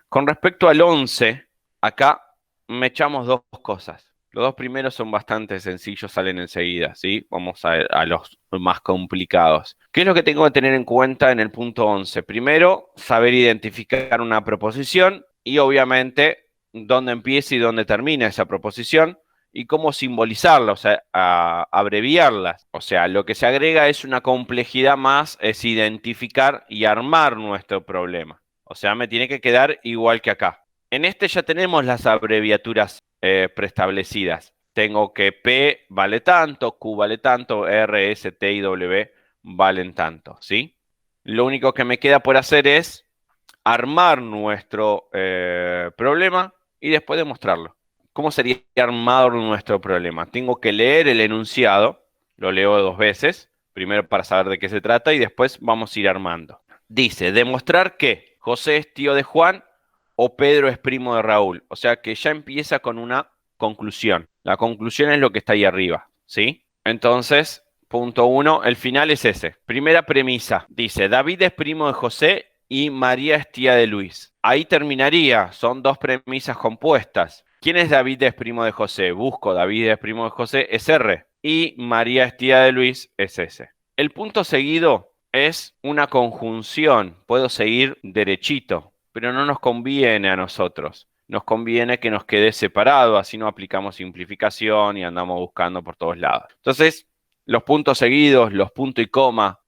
Con respecto al 11, acá me echamos dos cosas. Los dos primeros son bastante sencillos, salen enseguida, ¿sí? Vamos a los más complicados. ¿Qué es lo que tengo que tener en cuenta en el punto 11? Primero, saber identificar una proposición y obviamente dónde empieza y dónde termina esa proposición y cómo simbolizarla, o sea, abreviarlas. O sea, lo que se agrega es una complejidad más, es identificar y armar nuestro problema. O sea, me tiene que quedar igual que acá. En este ya tenemos las abreviaturas preestablecidas. Tengo que P vale tanto, Q vale tanto, R, S, T y W valen tanto, ¿sí? Lo único que me queda por hacer es armar nuestro problema y después demostrarlo. ¿Cómo sería armado nuestro problema? Tengo que leer el enunciado, lo leo dos veces, primero para saber de qué se trata y después vamos a ir armando. Dice, demostrar que José es tío de Juan o Pedro es primo de Raúl. O sea que ya empieza con una conclusión. La conclusión es lo que está ahí arriba, ¿sí? Entonces, punto uno, el final es ese. Primera premisa, dice, David es primo de José y María es tía de Luis. Ahí terminaría, son dos premisas compuestas. ¿Quién es David es primo de José? Busco David es primo de José, es R. Y María es tía de Luis, es S. El punto seguido es una conjunción. Puedo seguir derechito, pero no nos conviene a nosotros. Nos conviene que nos quede separado, así no aplicamos simplificación y andamos buscando por todos lados. Entonces, los puntos seguidos, los punto y coma,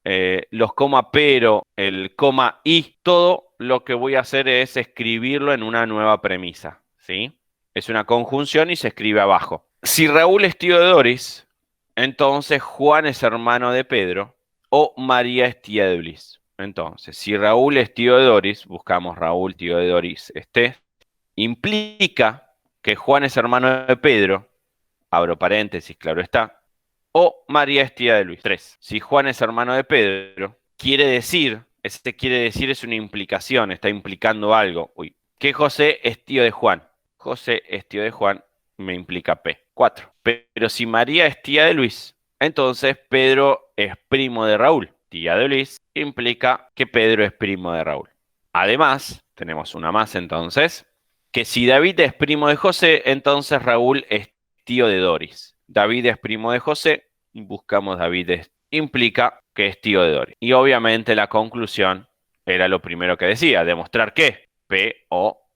los coma pero, el coma y, todo lo que voy a hacer es escribirlo en una nueva premisa, ¿sí? Es una conjunción y se escribe abajo. Si Raúl es tío de Doris, entonces Juan es hermano de Pedro o María es tía de Luis. Entonces, si Raúl es tío de Doris, buscamos Raúl, tío de Doris, implica que Juan es hermano de Pedro, abro paréntesis, claro está, o María es tía de Luis. 3. Si Juan es hermano de Pedro, quiere decir, ese quiere decir es una implicación, está implicando algo. Uy, que José es tío de Juan. José es tío de Juan, me implica P. 4. Pero si María es tía de Luis, entonces Pedro es primo de Raúl. Tía de Luis implica que Pedro es primo de Raúl. Además, tenemos una más entonces, que si David es primo de José, entonces Raúl es tío de Doris. David es primo de José, buscamos implica que es tío de Doris. Y obviamente la conclusión era lo primero que decía, demostrar que P o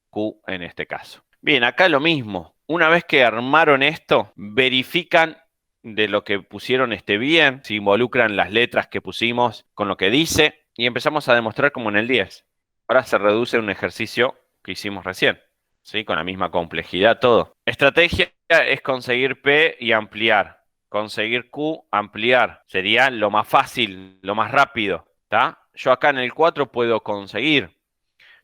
Q en este caso. Bien, acá lo mismo. Una vez que armaron esto, verifican de lo que pusieron esté bien, si involucran las letras que pusimos con lo que dice y empezamos a demostrar como en el 10. Ahora se reduce a un ejercicio que hicimos recién, ¿sí? Con la misma complejidad, todo. Estrategia es conseguir P y ampliar. Conseguir Q, ampliar. Sería lo más fácil, lo más rápido, ¿está? Yo acá en el 4 puedo conseguir.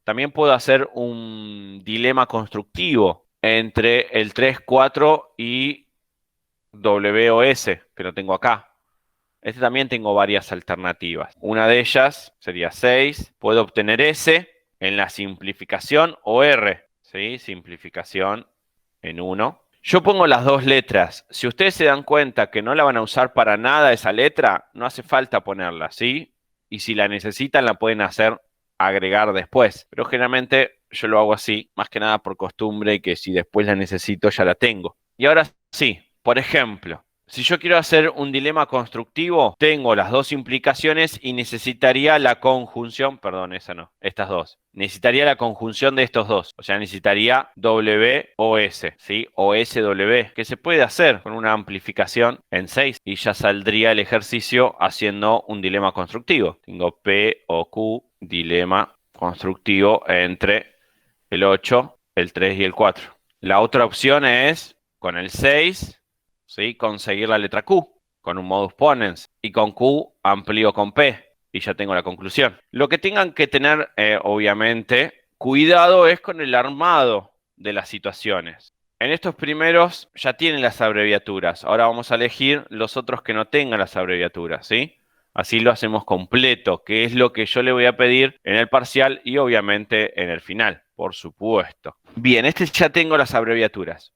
También puedo hacer un dilema constructivo entre el 3, 4 y W o S, que lo tengo acá. Este también tengo varias alternativas. Una de ellas sería 6. Puedo obtener S en la simplificación o R, ¿sí? Simplificación en 1. Yo pongo las dos letras. Si ustedes se dan cuenta que no la van a usar para nada esa letra, no hace falta ponerla, ¿sí? Y si la necesitan, la pueden hacer agregar después. Pero generalmente yo lo hago así, más que nada por costumbre y que si después la necesito ya la tengo. Y ahora sí, por ejemplo, si yo quiero hacer un dilema constructivo, tengo las dos implicaciones y necesitaría la conjunción, perdón, esa no, estas dos. Necesitaría la conjunción de estos dos, o sea, necesitaría W o S, ¿sí? O SW, que se puede hacer con una amplificación en 6 y ya saldría el ejercicio haciendo un dilema constructivo. Tengo P o Q, dilema constructivo entre el 8, el 3 y el 4. La otra opción es con el 6, ¿sí? Conseguir la letra Q con un modus ponens y con Q amplío con P y ya tengo la conclusión. Lo que tengan que tener, obviamente, cuidado es con el armado de las situaciones. En estos primeros ya tienen las abreviaturas. Ahora vamos a elegir los otros que no tengan las abreviaturas, ¿sí? Así lo hacemos completo, que es lo que yo le voy a pedir en el parcial y obviamente en el final, por supuesto. Bien, este ya tengo las abreviaturas.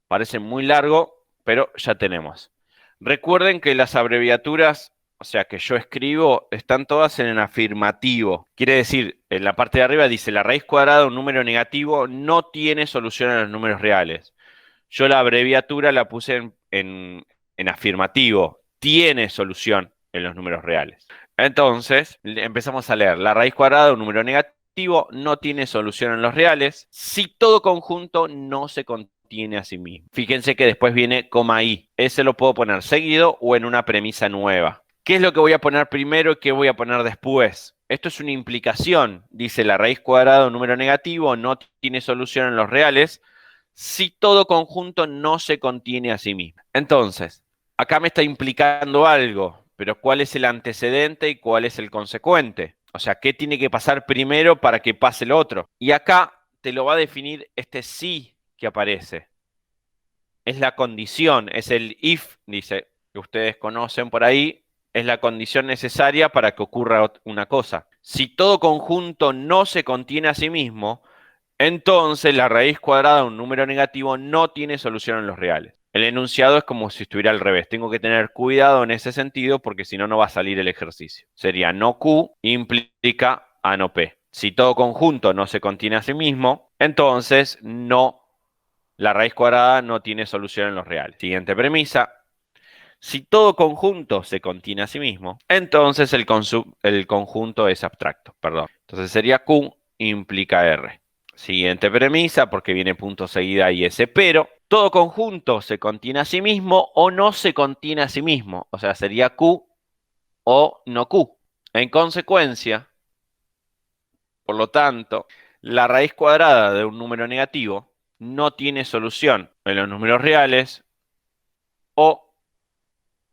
Parece muy largo, pero ya tenemos. Recuerden que las abreviaturas o sea que yo escribo, están todas en afirmativo. Quiere decir, en la parte de arriba dice, la raíz cuadrada de un número negativo no tiene solución a los números reales. Yo la abreviatura la puse en afirmativo. Tiene solución en los números reales. Entonces, empezamos a leer. La raíz cuadrada de un número negativo no tiene solución en los reales si todo conjunto no se contiene a sí mismo. Fíjense que después viene coma i. Ese lo puedo poner seguido o en una premisa nueva. ¿Qué es lo que voy a poner primero y qué voy a poner después? Esto es una implicación. Dice la raíz cuadrada de un número negativo no tiene solución en los reales si todo conjunto no se contiene a sí mismo. Entonces, acá me está implicando algo, pero ¿cuál es el antecedente y cuál es el consecuente? O sea, ¿qué tiene que pasar primero para que pase lo otro? Y acá te lo va a definir este sí que aparece. Es la condición, es el if, dice, que ustedes conocen por ahí, es la condición necesaria para que ocurra una cosa. Si todo conjunto no se contiene a sí mismo, entonces la raíz cuadrada de un número negativo no tiene solución en los reales. El enunciado es como si estuviera al revés. Tengo que tener cuidado en ese sentido porque si no, no va a salir el ejercicio. Sería no Q implica A no P. Si todo conjunto no se contiene a sí mismo, entonces no, la raíz cuadrada no tiene solución en los reales. Siguiente premisa. Si todo conjunto se contiene a sí mismo, entonces el conjunto es abstracto. Perdón. Entonces sería Q implica R. Siguiente premisa, porque viene punto seguida y ese pero. Todo conjunto se contiene a sí mismo o no se contiene a sí mismo. O sea, sería Q o no Q. En consecuencia, por lo tanto, la raíz cuadrada de un número negativo no tiene solución en los números reales o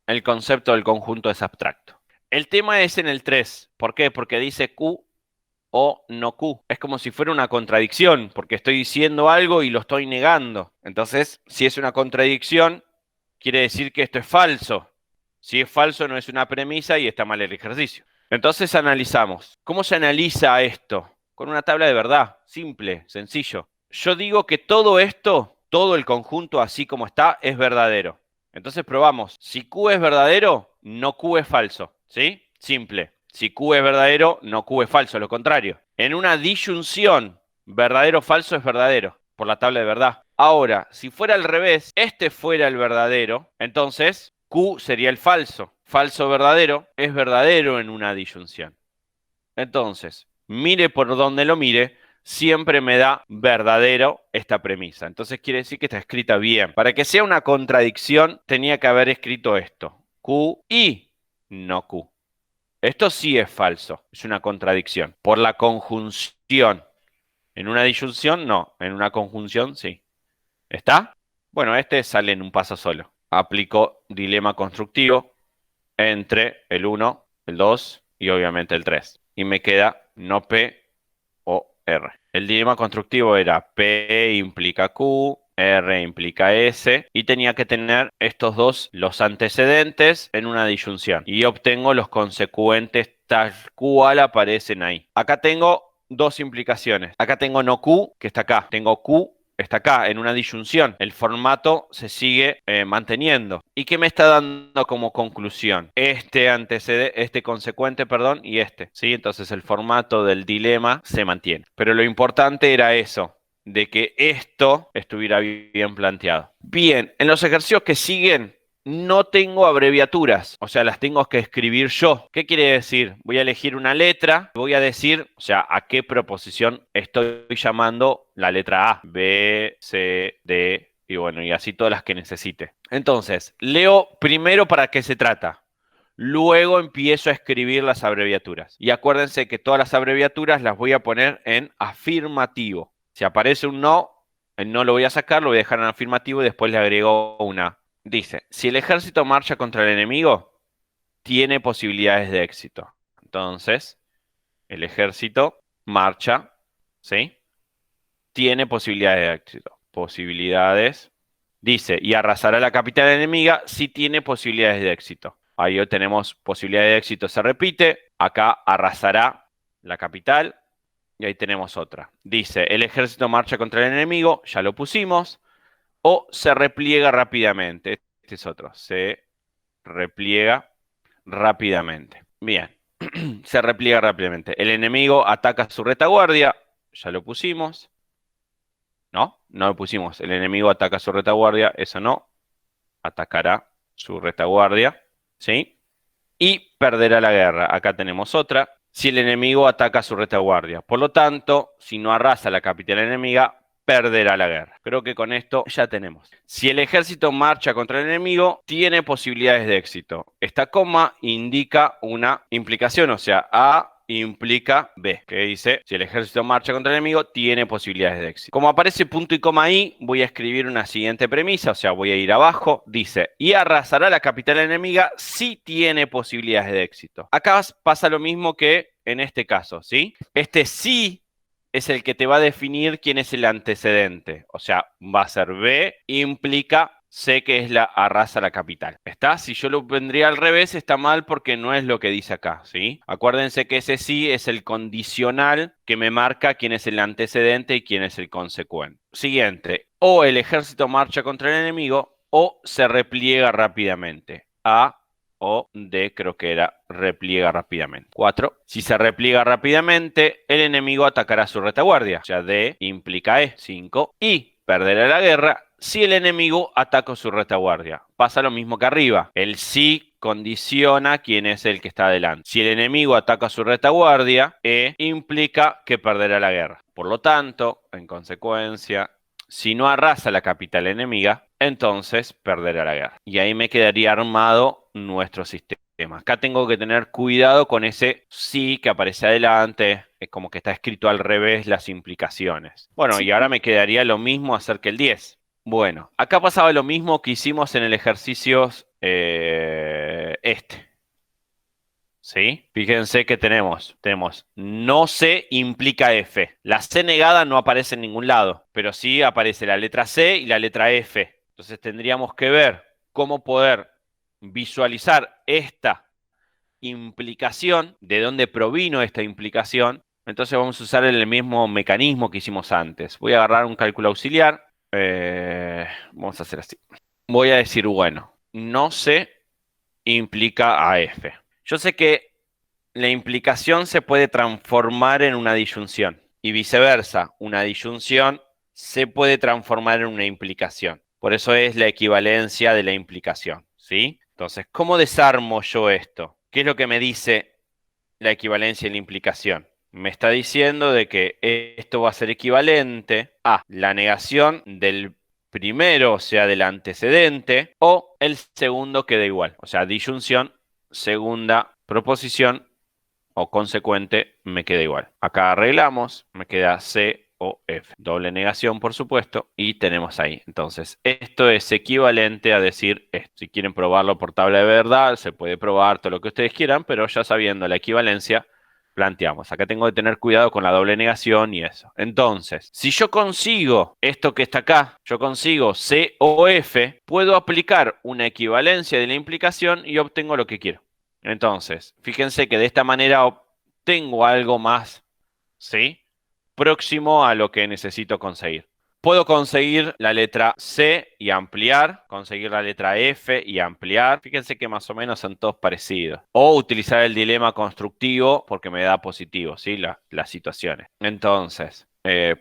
el concepto del conjunto es abstracto. El tema es en el 3. ¿Por qué? Porque dice Q o no Q. Es como si fuera una contradicción, porque estoy diciendo algo y lo estoy negando. Entonces, si es una contradicción, quiere decir que esto es falso. Si es falso, no es una premisa y está mal el ejercicio. Entonces analizamos. ¿Cómo se analiza esto? Con una tabla de verdad, simple, sencillo. Yo digo que todo esto, todo el conjunto así como está, es verdadero. Entonces probamos. Si Q es verdadero, no Q es falso. ¿Sí? Simple. Si Q es verdadero, no Q es falso, lo contrario. En una disyunción, verdadero o falso es verdadero, por la tabla de verdad. Ahora, si fuera al revés, este fuera el verdadero, entonces Q sería el falso. Falso verdadero es verdadero en una disyunción. Entonces, mire por donde lo mire, siempre me da verdadero esta premisa. Entonces quiere decir que está escrita bien. Para que sea una contradicción, tenía que haber escrito esto. Q y no Q. Esto sí es falso, es una contradicción. Por la conjunción. En una disyunción, no. En una conjunción, sí. ¿Está? Bueno, este sale en un paso solo. Aplico dilema constructivo entre el 1, el 2 y obviamente el 3. Y me queda no P o R. El dilema constructivo era P implica Q, R implica S, y tenía que tener estos dos, los antecedentes, en una disyunción. Y obtengo los consecuentes tal cual aparecen ahí. Acá tengo dos implicaciones. Acá tengo no Q, que está acá. Tengo Q está acá, en una disyunción. El formato se sigue manteniendo. ¿Y qué me está dando como conclusión? Este consecuente, perdón, y este. ¿Sí? Entonces el formato del dilema se mantiene. Pero lo importante era eso, de que esto estuviera bien planteado. Bien, en los ejercicios que siguen, no tengo abreviaturas, o sea, las tengo que escribir yo. ¿Qué quiere decir? Voy a elegir una letra, voy a decir, o sea, a qué proposición estoy llamando la letra A, B, C, D, y bueno, y así todas las que necesite. Entonces, leo primero para qué se trata. Luego empiezo a escribir las abreviaturas. Y acuérdense que todas las abreviaturas las voy a poner en afirmativo. Si aparece un no, el no lo voy a sacar, lo voy a dejar en afirmativo y después le agrego una. Dice, si el ejército marcha contra el enemigo, tiene posibilidades de éxito. Entonces, el ejército marcha, ¿sí? Tiene posibilidades de éxito. Posibilidades. Dice, y arrasará la capital enemiga si tiene posibilidades de éxito. Ahí hoy tenemos posibilidades de éxito, se repite. Acá arrasará la capital. Y ahí tenemos otra. Dice, el ejército marcha contra el enemigo, ya lo pusimos. O se repliega rápidamente. Este es otro. Se repliega rápidamente. Bien, se repliega rápidamente. El enemigo ataca su retaguardia, ya lo pusimos. No, no lo pusimos. El enemigo ataca su retaguardia, eso no. Atacará su retaguardia, ¿sí? Y perderá la guerra. Acá tenemos otra. Si el enemigo ataca su retaguardia. Por lo tanto, si no arrasa la capital enemiga, perderá la guerra. Creo que con esto ya tenemos. Si el ejército marcha contra el enemigo, tiene posibilidades de éxito. Esta coma indica una implicación, o sea, A implica B, que dice, si el ejército marcha contra el enemigo, tiene posibilidades de éxito. Como aparece punto y coma ahí, voy a escribir una siguiente premisa, o sea, voy a ir abajo, dice, y arrasará la capital enemiga si tiene posibilidades de éxito. Acá pasa lo mismo que en este caso, ¿sí? Este sí es el que te va a definir quién es el antecedente, o sea, va a ser B, implica C, que es la arrasa la capital. ¿Está? Si yo lo pondría al revés, está mal porque no es lo que dice acá, ¿sí? Acuérdense que ese sí es el condicional que me marca quién es el antecedente y quién es el consecuente. Siguiente, o el ejército marcha contra el enemigo o se repliega rápidamente. A o D, creo que era repliega rápidamente. 4. Si se repliega rápidamente, el enemigo atacará su retaguardia. O sea, D implica E. 5. Y perderá la guerra si el enemigo ataca su retaguardia. Pasa lo mismo que arriba. El sí condiciona quién es el que está adelante. Si el enemigo ataca su retaguardia, E implica que perderá la guerra. Por lo tanto, en consecuencia, si no arrasa la capital enemiga, entonces perderá la guerra. Y ahí me quedaría armado nuestro sistema. Acá tengo que tener cuidado con ese sí que aparece adelante. Es como que está escrito al revés las implicaciones. Bueno, y ahora me quedaría lo mismo hacer que el 10. Bueno, acá pasaba lo mismo que hicimos en el ejercicio este. ¿Sí? Fíjense que tenemos no C implica F. La C negada no aparece en ningún lado, pero sí aparece la letra C y la letra F. Entonces tendríamos que ver cómo poder visualizar esta implicación, de dónde provino esta implicación. Entonces vamos a usar el mismo mecanismo que hicimos antes. Voy a agarrar un cálculo auxiliar. Vamos a hacer así. Voy a decir, bueno, no C implica a F. Yo sé que la implicación se puede transformar en una disyunción y viceversa, una disyunción se puede transformar en una implicación. Por eso es la equivalencia de la implicación, ¿sí? Entonces, ¿cómo desarmo yo esto? ¿Qué es lo que me dice la equivalencia y la implicación? Me está diciendo de que esto va a ser equivalente a la negación del primero, o sea, del antecedente, o el segundo queda igual. O sea, disyunción, segunda proposición o consecuente, me queda igual. Acá arreglamos, me queda C o F. Doble negación, por supuesto, y tenemos ahí. Entonces, esto es equivalente a decir esto. Si quieren probarlo por tabla de verdad, se puede probar todo lo que ustedes quieran, pero ya sabiendo la equivalencia, planteamos. Acá tengo que tener cuidado con la doble negación y eso. Entonces, si yo consigo esto que está acá, yo consigo C o F, puedo aplicar una equivalencia de la implicación y obtengo lo que quiero. Entonces, fíjense que de esta manera obtengo algo más, ¿sí? Próximo a lo que necesito conseguir. Puedo conseguir la letra C y ampliar, conseguir la letra F y ampliar. Fíjense que más o menos son todos parecidos. O utilizar el dilema constructivo porque me da positivo, ¿sí? Las situaciones. Entonces,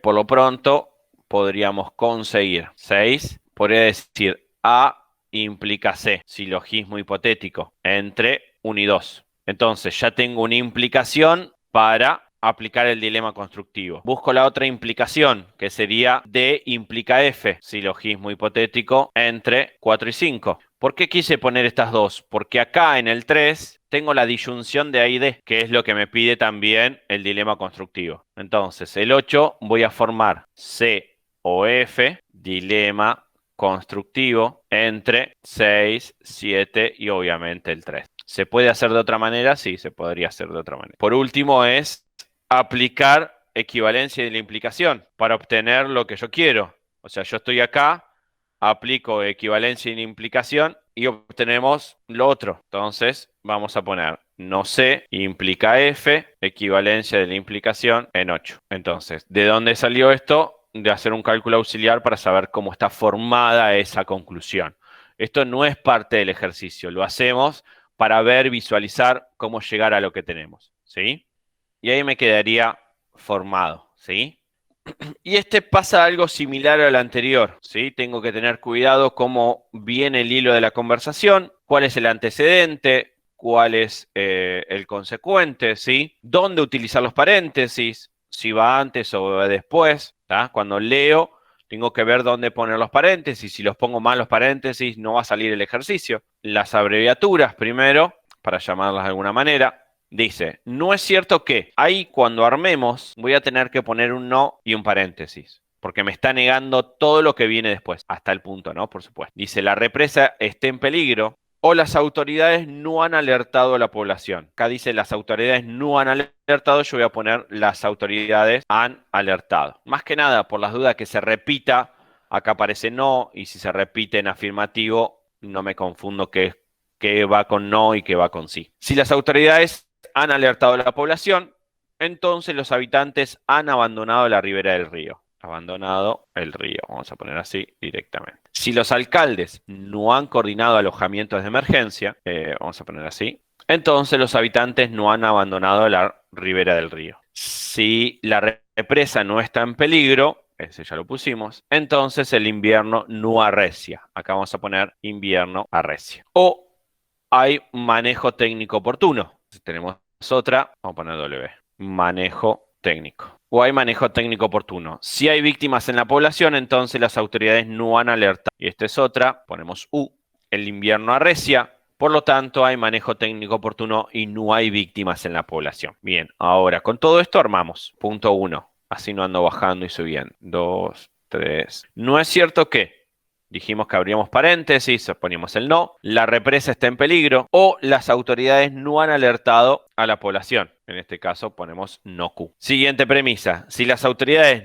por lo pronto, podríamos conseguir 6. Podría decir A implica C, silogismo hipotético, entre 1 y 2. Entonces, ya tengo una implicación para aplicar el dilema constructivo. Busco la otra implicación, que sería D implica F, silogismo hipotético, entre 4 y 5. ¿Por qué quise poner estas dos? Porque acá en el 3 tengo la disyunción de A y D, que es lo que me pide también el dilema constructivo. Entonces, el 8 voy a formar C o F, dilema constructivo, entre 6, 7 y obviamente el 3. ¿Se puede hacer de otra manera? Sí, se podría hacer de otra manera. Por último es aplicar equivalencia de la implicación para obtener lo que yo quiero. O sea, yo estoy acá, aplico equivalencia y la implicación y obtenemos lo otro. Entonces, vamos a poner no C implica F, equivalencia de la implicación en 8. Entonces, ¿de dónde salió esto? De hacer un cálculo auxiliar para saber cómo está formada esa conclusión. Esto no es parte del ejercicio, lo hacemos para ver, visualizar cómo llegar a lo que tenemos, ¿sí? Y ahí me quedaría formado, ¿sí? Y pasa algo similar al anterior, ¿sí? Tengo que tener cuidado cómo viene el hilo de la conversación, cuál es el antecedente, cuál es el consecuente, ¿sí? ¿Dónde utilizar los paréntesis? Si va antes o va después, ¿tá? Cuando leo, tengo que ver dónde poner los paréntesis. Si los pongo mal los paréntesis, no va a salir el ejercicio. Las abreviaturas primero, para llamarlas de alguna manera. Dice, no es cierto que ahí cuando armemos voy a tener que poner un no y un paréntesis, porque me está negando todo lo que viene después, hasta el punto, ¿no? Por supuesto. Dice, la represa está en peligro o las autoridades no han alertado a la población. Acá dice, las autoridades no han alertado, yo voy a poner las autoridades han alertado. Más que nada, por las dudas que se repita, acá aparece no, y si se repite en afirmativo, no me confundo qué va con no y qué va con sí. Si las autoridades han alertado a la población, entonces los habitantes han abandonado la ribera del río. Abandonado el río, vamos a poner así directamente. Si los alcaldes no han coordinado alojamientos de emergencia, vamos a poner así, entonces los habitantes no han abandonado la ribera del río. Si la represa no está en peligro, ese ya lo pusimos, entonces el invierno no arrecia. Acá vamos a poner invierno arrecia. O hay manejo técnico oportuno. Tenemos otra, vamos a poner W. Manejo técnico. O hay manejo técnico oportuno. Si hay víctimas en la población, entonces las autoridades no han alertado. Y esta es otra, ponemos U. El invierno arrecia, por lo tanto hay manejo técnico oportuno y no hay víctimas en la población. Bien, ahora con todo esto armamos. Punto 1. Así no ando bajando y subiendo. 2, 3. No es cierto que dijimos que abríamos paréntesis, poníamos el no, la represa está en peligro o las autoridades no han alertado a la población. En este caso ponemos no Q. Siguiente premisa. Si las autoridades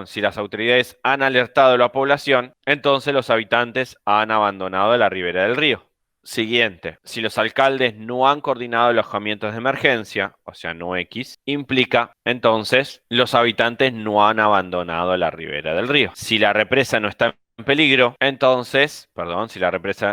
si las autoridades han alertado a la población, entonces los habitantes han abandonado la ribera del río. Siguiente. Si los alcaldes no han coordinado alojamientos de emergencia, o sea, no X, implica, entonces, los habitantes no han abandonado la ribera del río. Si la represa no está en peligro, entonces,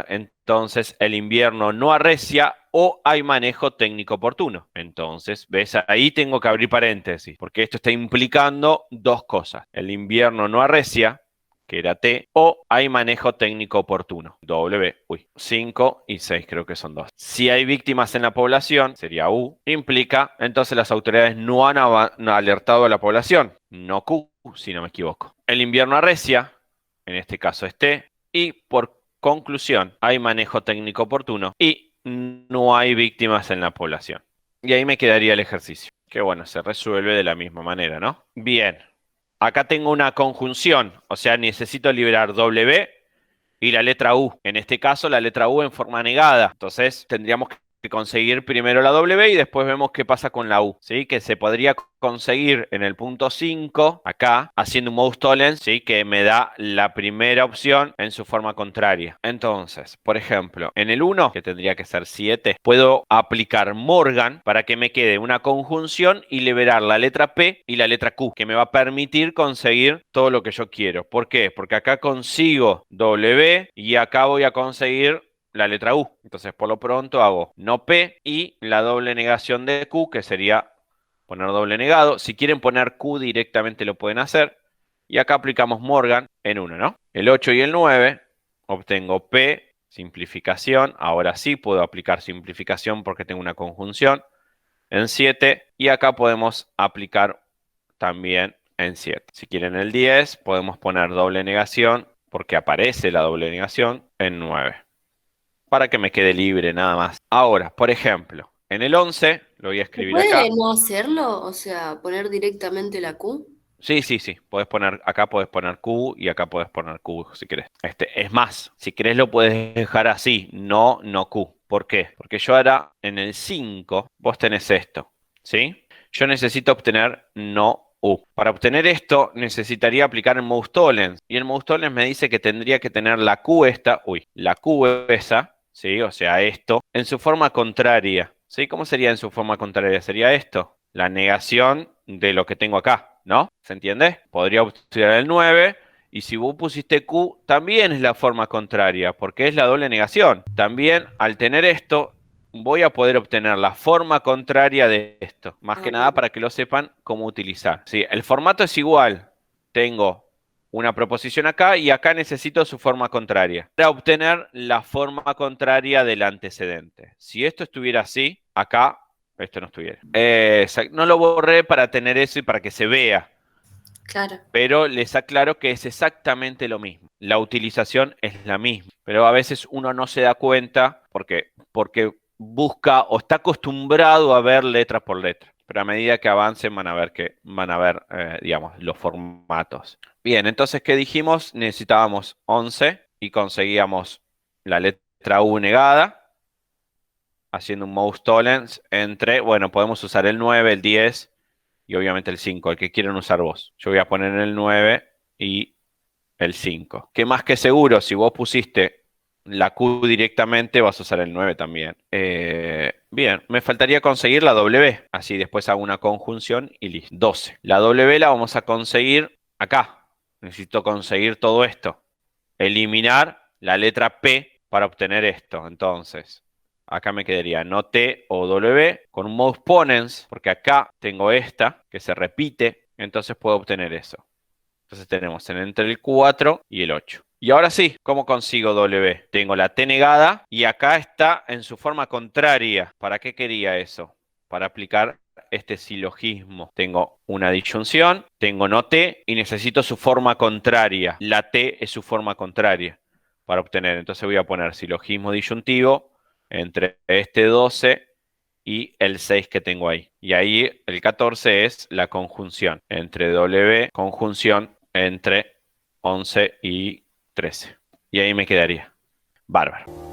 entonces el invierno no arrecia o hay manejo técnico oportuno. Entonces, ¿ves? Ahí tengo que abrir paréntesis, porque esto está implicando dos cosas. El invierno no arrecia, que era T, o hay manejo técnico oportuno, W, 5 y 6 creo que son 2. Si hay víctimas en la población, sería U, implica, entonces las autoridades no han alertado a la población, no Q, si no me equivoco. El invierno arrecia, en este caso es T, y por conclusión, hay manejo técnico oportuno y no hay víctimas en la población. Y ahí me quedaría el ejercicio, que bueno, se resuelve de la misma manera, ¿no? Bien. Acá tengo una conjunción, o sea, necesito liberar W y la letra U. En este caso, la letra U en forma negada. Entonces, tendríamos que conseguir primero la W y después vemos qué pasa con la U, ¿sí? Que se podría conseguir en el punto 5, acá, haciendo un mouse tolerance, ¿sí? Que me da la primera opción en su forma contraria. Entonces, por ejemplo, en el 1, que tendría que ser 7, puedo aplicar Morgan para que me quede una conjunción y liberar la letra P y la letra Q, que me va a permitir conseguir todo lo que yo quiero. ¿Por qué? Porque acá consigo W y acá voy a conseguir la letra U. Entonces, por lo pronto hago no P y la doble negación de Q, que sería poner doble negado. Si quieren poner Q directamente lo pueden hacer. Y acá aplicamos Morgan en 1, ¿no? El 8 y el 9, obtengo P, simplificación. Ahora sí puedo aplicar simplificación porque tengo una conjunción en 7. Y acá podemos aplicar también en 7. Si quieren el 10, podemos poner doble negación porque aparece la doble negación en 9. Para que me quede libre nada más. Ahora, por ejemplo, en el 11, lo voy a ¿Se escribir acá. puede no hacerlo? O sea, poner directamente la Q. Sí, sí, sí. Acá puedes poner Q y acá puedes poner Q si querés. Es más, si querés lo puedes dejar así, no, no Q. ¿Por qué? Porque yo ahora en el 5, vos tenés esto, ¿sí? Yo necesito obtener no U. Para obtener esto necesitaría aplicar el mouse tolerance. Y el mouse tolerance me dice que tendría que tener la Q la Q esa, ¿sí? O sea, esto, en su forma contraria. ¿Sí? ¿Cómo sería en su forma contraria? Sería esto, la negación de lo que tengo acá, ¿no? ¿Se entiende? Podría obtener el 9 Y si vos pusiste Q, también es la forma contraria, porque es la doble negación. También, al tener esto, voy a poder obtener la forma contraria de esto. Más Ah, que nada bien. para que lo sepan cómo utilizar. Sí, el formato es igual. Tengo una proposición acá y acá necesito su forma contraria. Para obtener la forma contraria del antecedente. Si esto estuviera así, acá esto no estuviera. No lo borré para tener eso y para que se vea, Claro. pero les aclaro que es exactamente lo mismo. La utilización es la misma, pero a veces uno no se da cuenta porque busca o está acostumbrado a ver letra por letra. Pero a medida que avancen van a ver, digamos, los formatos. Bien, entonces, ¿qué dijimos? Necesitábamos 11 y conseguíamos la letra U negada, haciendo un mouse tolerance entre, bueno, podemos usar el 9, el 10 y obviamente el 5, el que quieran usar vos. Yo voy a poner el 9 y el 5. Que más que seguro, si vos pusiste la Q directamente, vas a usar el 9 también. Bien, me faltaría conseguir la W. Así después hago una conjunción y listo. 12. La W la vamos a conseguir acá. Necesito conseguir todo esto. Eliminar la letra P para obtener esto. Entonces, acá me quedaría no T o W con un mouse ponens, porque acá tengo esta que se repite, entonces puedo obtener eso. Entonces tenemos entre el 4 y el 8. Y ahora sí, ¿cómo consigo W? Tengo la T negada y acá está en su forma contraria. ¿Para qué quería eso? Para aplicar este silogismo. Tengo una disyunción, tengo no T y necesito su forma contraria. La T es su forma contraria para obtener. Entonces voy a poner silogismo disyuntivo entre este 12 y el 6 que tengo ahí. Y ahí el 14 es la conjunción entre W, conjunción entre 11 y 13. Y ahí me quedaría. Bárbaro.